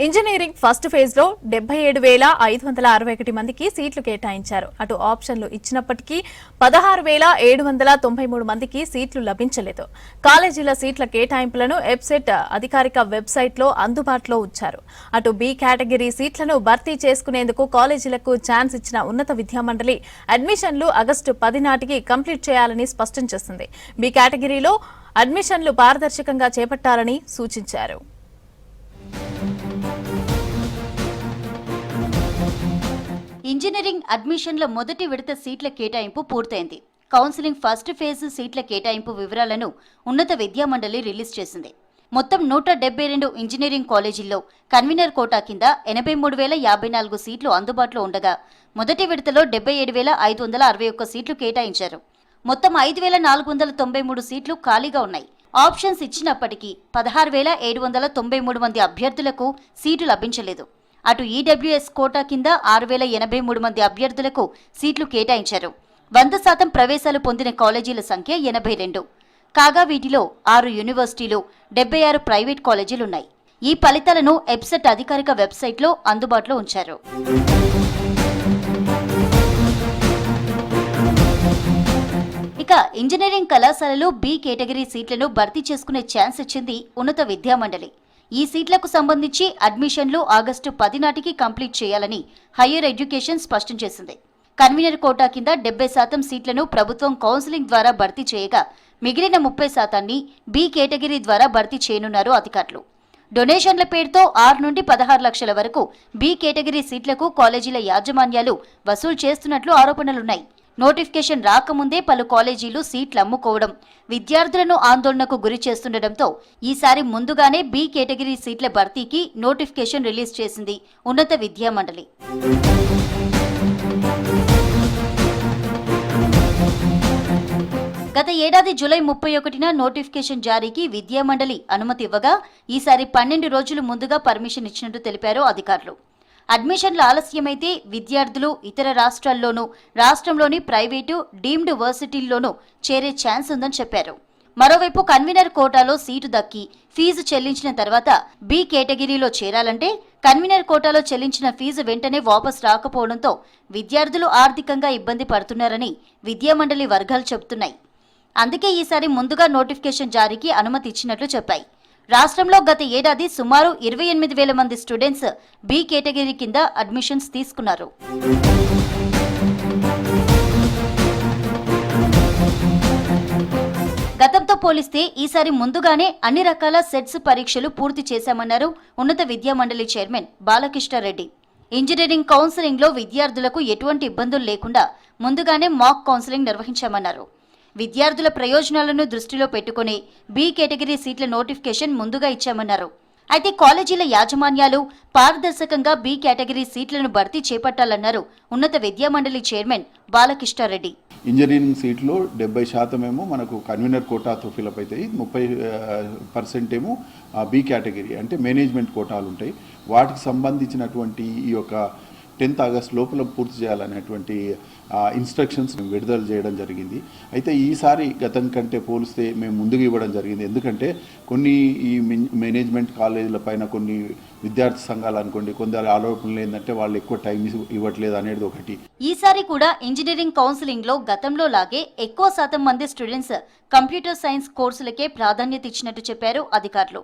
Engineering first phase లో 77,561 మందికి సీట్లు కేటాయించారు. అటు ఆప్షన్లు ఇచ్చినప్పటికీ 16,793 మందికి సీట్లు లభించలేదు. కాలేజీల సీట్ల కేటాయింపులను ఎబ్సెట్ అధికారిక వెబ్సైట్ లో అందుబాటులో ఉంచారు. అటు బి కేటగిరీ సీట్లను భర్తీ చేసుకునేందుకు కాలేజీలకు ఛాన్స్ ఇచ్చిన ఉన్నత విద్యామండలి అడ్మిషన్లు ఆగస్టు 10 నాటికి కంప్లీట్ చేయాలని స్పష్టం చేసింది. బి కేటగిరీలో అడ్మిషన్లు పారదర్శకంగా చేపట్టాలని సూచించారు. ఇంజనీరింగ్ అడ్మిషన్ల మొదటి విడత సీట్ల కేటాయింపు పూర్తయింది. కౌన్సిలింగ్ ఫస్ట్ ఫేజ్ సీట్ల కేటాయింపు వివరాలను ఉన్నత విద్యామండలి రిలీజ్ చేసింది. మొత్తం 172 ఇంజనీరింగ్ కాలేజీల్లో కన్వీనర్ కోటా కింద 83,054 సీట్లు అందుబాటులో ఉండగా మొదటి విడతలో 77,561 సీట్లు కేటాయించారు. మొత్తం 5,493 సీట్లు ఖాళీగా ఉన్నాయి. ఆప్షన్స్ ఇచ్చినప్పటికీ 16,793 మంది అభ్యర్థులకు సీటు లభించలేదు. అటు ఈడబ్ల్యూఎస్ కోటా కింద 6,083 మంది అభ్యర్థులకు సీట్లు కేటాయించారు. 100% ప్రవేశాలు పొందిన కాలేజీల సంఖ్య 82. కాగా వీటిలో 6 యూనివర్సిటీలు, 76 ప్రైవేట్ కాలేజీలున్నాయి. ఈ ఫలితాలను ఎబ్సెట్ అధికారిక వెబ్సైట్లో అందుబాటులో ఉంచారు. ఇక ఇంజనీరింగ్ కళాశాలలో బి కేటగిరీ సీట్లను భర్తీ చేసుకునే ఛాన్స్ ఇచ్చింది ఉన్నత విద్యామండలి. ఈ సీట్లకు సంబంధించి అడ్మిషన్లు ఆగస్టు 10 నాటికి కంప్లీట్ చేయాలని హయ్యర్ ఎడ్యుకేషన్ స్పష్టం చేసింది. కన్వీనర్ కోటా కింద 70% సీట్లను ప్రభుత్వం కౌన్సిలింగ్ ద్వారా భర్తీ చేయగా మిగిలిన 30% బి కేటగిరీ ద్వారా భర్తీ చేయనున్నారు అధికారులు. డొనేషన్ల పేరుతో 6 నుండి 16 లక్షల వరకు బి కేటగిరీ సీట్లకు కాలేజీల యాజమాన్యాలు వసూలు చేస్తున్నట్లు ఆరోపణలున్నాయి. నోటిఫికేషన్ రాకముందే పలు కాలేజీలు సీట్లు అమ్ముకోవడం విద్యార్థులను ఆందోళనకు గురి చేస్తుండటంతో ఈసారి ముందుగానే బి కేటగిరీ సీట్ల భర్తీకి నోటిఫికేషన్ రిలీజ్ చేసింది ఉన్నత విద్యామండలి. గత ఏడాది జూలై 31న నోటిఫికేషన్ జారీకి విద్యామండలి అనుమతి ఇవ్వగా ఈసారి 12 రోజులు ముందుగా పర్మిషన్ ఇచ్చినట్టు తెలిపారు అధికారులు. అడ్మిషన్ల ఆలస్యమైతే విద్యార్థులు ఇతర రాష్ట్రాల్లోనూ రాష్ట్రంలోని ప్రైవేటు డీమ్డ్ వర్సిటీల్లోనూ చేరే ఛాన్స్ ఉందని చెప్పారు. మరోవైపు కన్వీనర్ కోటాలో సీటు దక్కి ఫీజు చెల్లించిన తర్వాత బి కేటగిరీలో చేరాలంటే కన్వీనర్ కోటాలో చెల్లించిన ఫీజు వెంటనే వాపస్ రాకపోవడంతో విద్యార్థులు ఆర్థికంగా ఇబ్బంది పడుతున్నారని విద్యామండలి వర్గాలు చెబుతున్నాయి. అందుకే ఈసారి ముందుగా నోటిఫికేషన్ జారీకి అనుమతి ఇచ్చినట్లు చెప్పాయి. రాష్ట్రంలో గత ఏడాది సుమారు 28,000 మంది స్టూడెంట్స్ బి కేటగిరీ కింద అడ్మిషన్స్ తీసుకున్నారు. గతంతో పోలిస్తే ఈసారి ముందుగానే అన్ని రకాల సెట్స్ పరీక్షలు పూర్తి చేశామన్నారు ఉన్నత విద్యామండలి చైర్మన్ బాలకృష్ణారెడ్డి. ఇంజనీరింగ్ కౌన్సిలింగ్ లో విద్యార్థులకు ఎటువంటి ఇబ్బందులు లేకుండా ముందుగానే మాక్ కౌన్సిలింగ్ నిర్వహించామన్నారు. విద్యార్థుల ప్రయోజనాలను దృష్టిలో పెట్టుకుని బి కేటగిరీ సీట్ల నోటిఫికేషన్ ముందుగా ఇచ్చామన్నారు. అయితే కాలేజీల యాజమాన్యాలు పారదర్శకంగా బి కేటగిరీ సీట్లను భర్తీ చేపట్టాలన్నారు ఉన్నత విద్యామండలి చైర్మన్ బాలకృష్ణారెడ్డి. ఇంజనీరింగ్ సీట్లు 70% ఏమో మనకు కన్వీనర్ కోటాతో ఫిలప్ అవుతాయి. 30% ఏమో బి కేటగిరీ అంటే మేనేజ్మెంట్ కోటాలు ఉంటాయి. వాటికి సంబంధించినటువంటి ఈ యొక్క 10th ఆగస్ట్ లోపల పూర్తి చేయాలనేటువంటి ఇన్స్ట్రక్షన్స్ విడుదల చేయడం జరిగింది. అయితే ఈసారి గతం కంటే పోలిస్తే మేము ముందుకు ఇవ్వడం జరిగింది. ఎందుకంటే కొన్ని ఈ మేనేజ్మెంట్ కాలేజీల పైన కొన్ని విద్యార్థి సంఘాలు అనుకోండి కొందరు ఆరోపణలు ఏంటంటే వాళ్ళు ఎక్కువ టైం ఇవ్వట్లేదు అనేది ఒకటి. ఈసారి కూడా ఇంజనీరింగ్ కౌన్సిలింగ్ లో గతంలో లాగే ఎక్కువ శాతం మంది స్టూడెంట్స్ కంప్యూటర్ సైన్స్ కోర్సులకే ప్రాధాన్యత ఇచ్చినట్టు చెప్పారు అధికారులు.